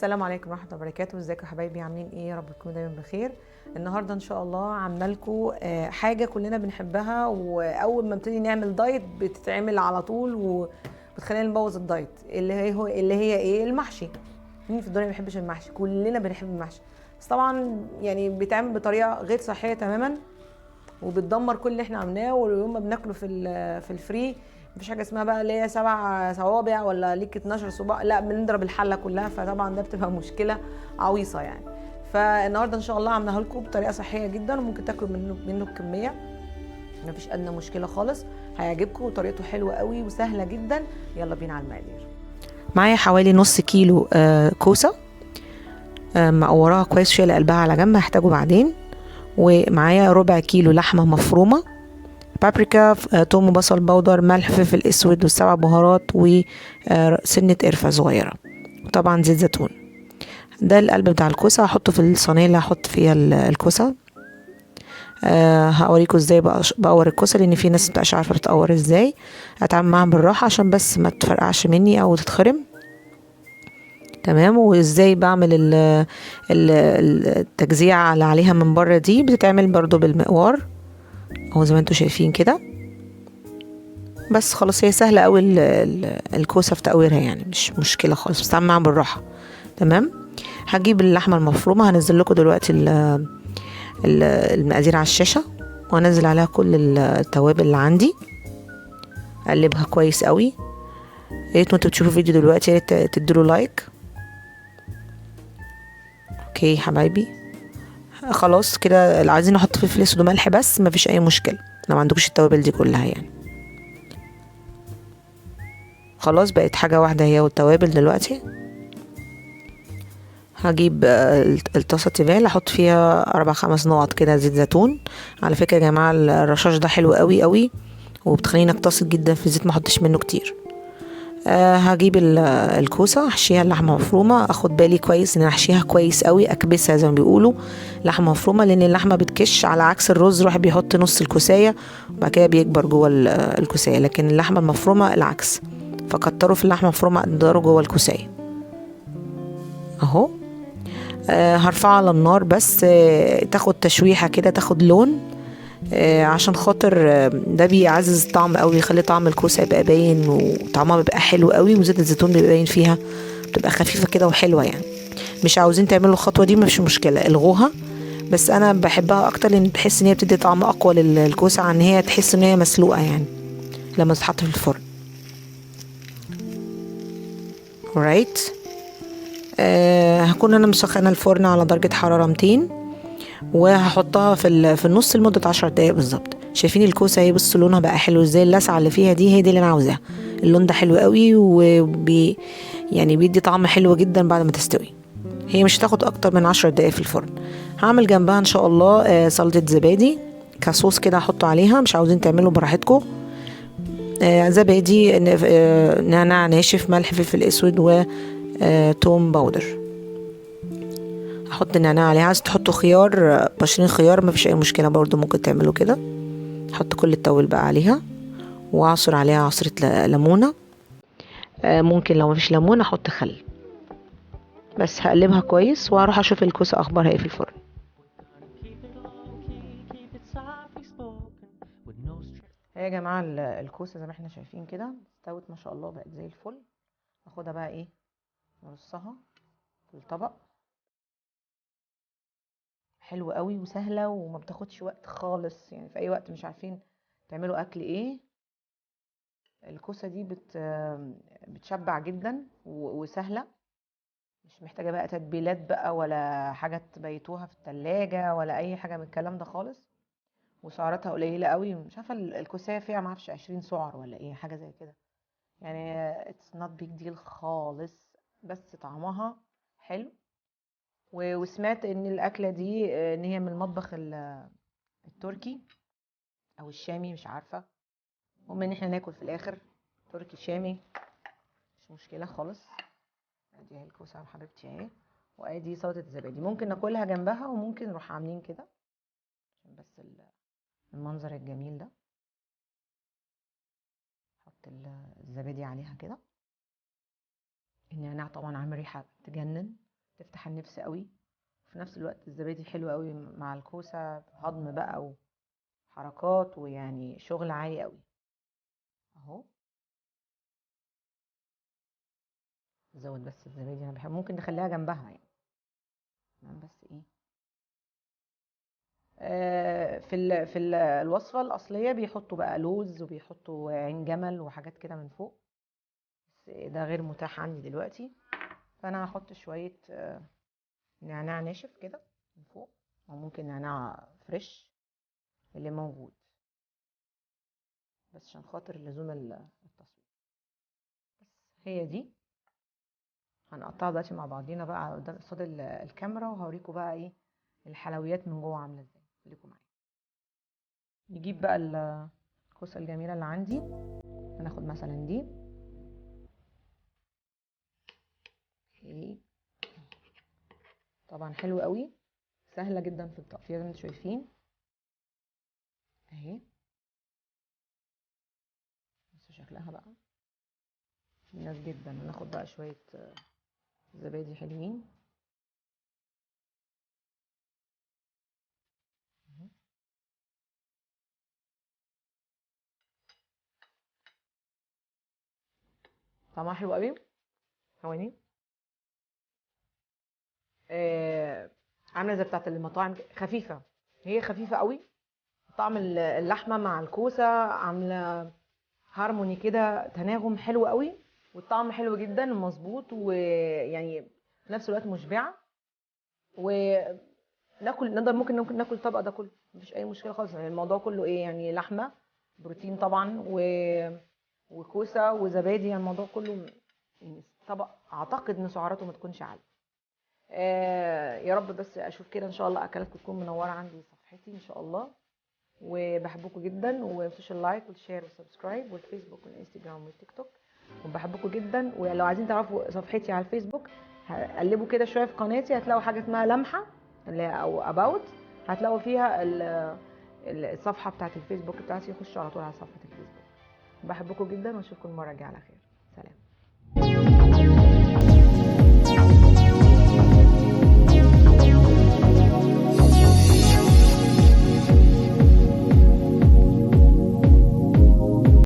السلام عليكم ورحمه الله وبركاته. ازيكم يا حبايبي؟ عاملين ايه؟ يا رب تكونوا دايما بخير. النهارده ان شاء الله عامله لكم حاجه كلنا بنحبها، واول ما نبتدي نعمل دايت بتتعمل على طول وبتخلينا نبوظ الدايت، اللي هي ايه؟ المحشي. مين في الدنيا ما بيحبش المحشي؟ كلنا بنحب المحشي، بس طبعا يعني بيتعمل بطريقه غير صحيه تماما، وبتدمر كل اللي احنا عملناه. ويوم ما بناكله في الفري مفيش حاجه اسمها بقى اللي هي 7 صوابع ولا ليك 12 صباع، لا بنضرب الحله كلها، فطبعا ده بتبقى مشكله عويصه يعني. فالنهارده ان شاء الله عاملاها لكم بطريقه صحيه جدا، وممكن تاكلوا منه بكميه، مفيش ادنى مشكله خالص. هيعجبكم وطريقته حلوه قوي وسهله جدا. يلا بينا على المقادير. معايا حوالي نص كيلو كوسه مقوراها كويس، شايله قلبها على جنب هحتاجه بعدين. ومعايا ربع كيلو لحمه مفرومه، بابريكا، توم وبصل بودر، ملح، فلفل اسود، والسبع بهارات، وسنه قرفه صغيره، وطبعا زيت زيتون. ده القلب بتاع الكوسه، هحطه في الصينيه اللي هحط فيها الكوسه. هوريكم ازاي بقور الكوسه، لان في ناس مبتبقاش عارفه بتقور ازاي. هتعامل معاها بالراحه عشان بس ما تفرقعش مني او تتخرم. تمام. وازاي بعمل التجزيعه اللي عليها من بره دي؟ بتتعمل برضو بالمقوار اهو زي ما انتم شايفين كده. بس خلاص، هي سهله قوي الكوسه في تقويرها، يعني مش مشكله خالص، بس تعمل معاها بالراحه. تمام. هجيب اللحمه المفرومه، هنزل لكم دلوقتي المقادير على الشاشه، وانزل عليها كل التوابل اللي عندي، اقلبها كويس قوي. يا ريت وانتوا بتشوفوا الفيديو دلوقتي يا ريت تدوا لايك. اوكي حبايبي، خلاص كده. اللي عايزين نحط فلفل اسود وملح بس، مفيش اي مشكله لو ما عندكوش التوابل دي كلها يعني. خلاص بقت حاجه واحده هي والتوابل. دلوقتي هجيب الطاسه تيفال، احط فيها 4-5 نقط كده زيت زيتون. على فكره يا جماعه الرشاش ده حلو قوي قوي، وبتخليني اقتصد جدا في الزيت، ما احطش منه كتير. هجيب الكوسه، احشيها اللحمه مفرومه، اخد بالي كويس ان احشيها كويس قوي، اكبسها زي ما بيقولوا لحمه مفرومه، لان اللحمه بتكش على عكس الرز، الواحد بيحط نص الكوسايه وبعد كده بيكبر جوه الكوسايه، لكن اللحمه المفرومه العكس، فكتروا في اللحمه المفرومه قدروا جوه الكوسايه اهو. هرفعها على النار بس تاخد تشويحه كده، تاخد لون، عشان خاطر ده بيعزز الطعم قوي، يخلي طعم الكوسه يبقى باين، وطعمها بيبقى حلو قوي، وزيت الزيتون بيبقى باين فيها، بتبقى خفيفه كده وحلوه يعني. مش عاوزين تعملوا الخطوه دي مفيش مشكله، الغوها. بس انا بحبها اكتر لان بحس ان هي بتدي طعم اقوى للكوسه، عن ان هي تحس ان هي مسلوقه يعني لما تتحط في الفرن. alright. هكون انا مسخنه الفرن على درجه حراره 200، وهحطها في النص لمده 10 دقايق بالظبط. شايفين الكوسه اهي؟ بصوا لونها بقى حلو ازاي، اللسعه اللي فيها دي هي دي اللي انا عاوزاها. اللون ده حلو قوي، يعني بيدي طعم حلو جدا بعد ما تستوي. هي مش هتاخد اكتر من 10 دقايق في الفرن. هعمل جنبها ان شاء الله سلطه زبادي كصوص كده هحطه عليها، مش عاوزين تعملوا براحتكم. زبادي، نعناع ناشف، ملح، فلفل اسود، وتوم باودر. احط النعناع عليها. عايز تحطوا خيار، بشرين خيار، مفيش اي مشكله برضو، ممكن تعملوا كده. احط كل التوابل بقى عليها، واعصر عليها عصره ليمونه. ممكن لو مفيش ليمون احط خل. بس هقلبها كويس، واروح اشوف الكوسه اخبارها ايه في الفرن. يا جماعه الكوسه زي ما احنا شايفين كده استوت ما شاء الله، بقت زي الفل. اخدها بقى ايه، نرصها في الطبق. حلوه قوي وسهله وما بتاخدش وقت خالص، يعني في اي وقت مش عارفين تعملوا اكل ايه، الكوسه دي بتشبع جدا وسهله. مش محتاجه بقى تتبيلات بقى، ولا حاجه تبيتوها في التلاجة، ولا اي حاجه من الكلام ده خالص. وسعراتها قليله قوي، مش عارفه الكوسه فيها ما اعرفش 20 سعر ولا ايه، حاجه زي كده يعني. اتس نوت بيج ديل خالص، بس طعمها حلو. وسمعت ان الاكله دي ان هي من المطبخ التركي او الشامي، مش عارفه. المهم ان احنا ناكل في الاخر تركي شامي، مش مشكله خالص. ادي اهي الكوسه حبيبتي اهي، وادي سلطه الزبادي. ممكن ناكلها جنبها، وممكن نروح عاملين كده عشان بس المنظر الجميل ده. نحط الزبادي عليها كده. النعناع طبعا عامل ريحه تجنن، تفتح النفس قوي. في نفس الوقت الزبادي حلو قوي مع الكوسه، هضم بقى وحركات ويعني شغل عالي قوي اهو. زود بس الزبادي، انا بحب، ممكن نخليها جنبها يعني. تمام بس ايه، الوصفه الاصليه بيحطوا بقى لوز وبيحطوا عين جمل وحاجات كده من فوق، بس ده غير متاح عندي دلوقتي. فانا هحط شويه نعناع ناشف كده من فوق، او ممكن نعناع فريش اللي موجود، بس عشان خاطر لزوم التصوير. بس هي دي هنقطعها دلوقتي مع بعضينا بقى قدام قصاد الكاميرا، وهوريكم بقى ايه الحلويات من جوه عامله ازاي. خليكم معايا. نجيب بقى الكوسه الجميله اللي عندي، هناخد مثلا دي. اوكي، طبعا حلو قوي، سهله جدا في التقطيع زي ما انتم شايفين اهي. بس شكلها بقى ناس جدا. هناخد بقى شويه زبادي حلوين. طعمها حلو قوي. ثواني. آه عامله زي بتاعه المطاعم، خفيفه، هي خفيفه قوي. طعم اللحمه مع الكوسه عامله هارموني كده، تناغم حلو قوي، والطعم حلو جدا مظبوط، ويعني في نفس الوقت مشبعه. وناكل نقدر ممكن ناكل الطبق ده كله، مفيش اي مشكله خالص. يعني الموضوع كله ايه يعني، لحمه بروتين طبعا وكوسه وزبادي، يعني الموضوع كله يعني طبق اعتقد ان سعراته ما تكونش عاليه. يا رب بس اشوف كده ان شاء الله اكلاتكم تكون منوره عندي صفحتي ان شاء الله. وبحبكم جدا، ومتنسوش اللايك والشير والسبسكرايب والفيسبوك والانستجرام والتيك توك، وبحبكم جدا. ولو عايزين تعرفوا صفحتي على الفيسبوك، قلبوا كده شويه في قناتي، هتلاقوا حاجه اسمها لمحه اللي هي او اباوت، هتلاقوا فيها الصفحه بتاعت الفيسبوك بتاعتي، خشوا على طول على صفحه الفيسبوك. بحبكم جدا، واشوفكم المره الجايه على خير. سلام.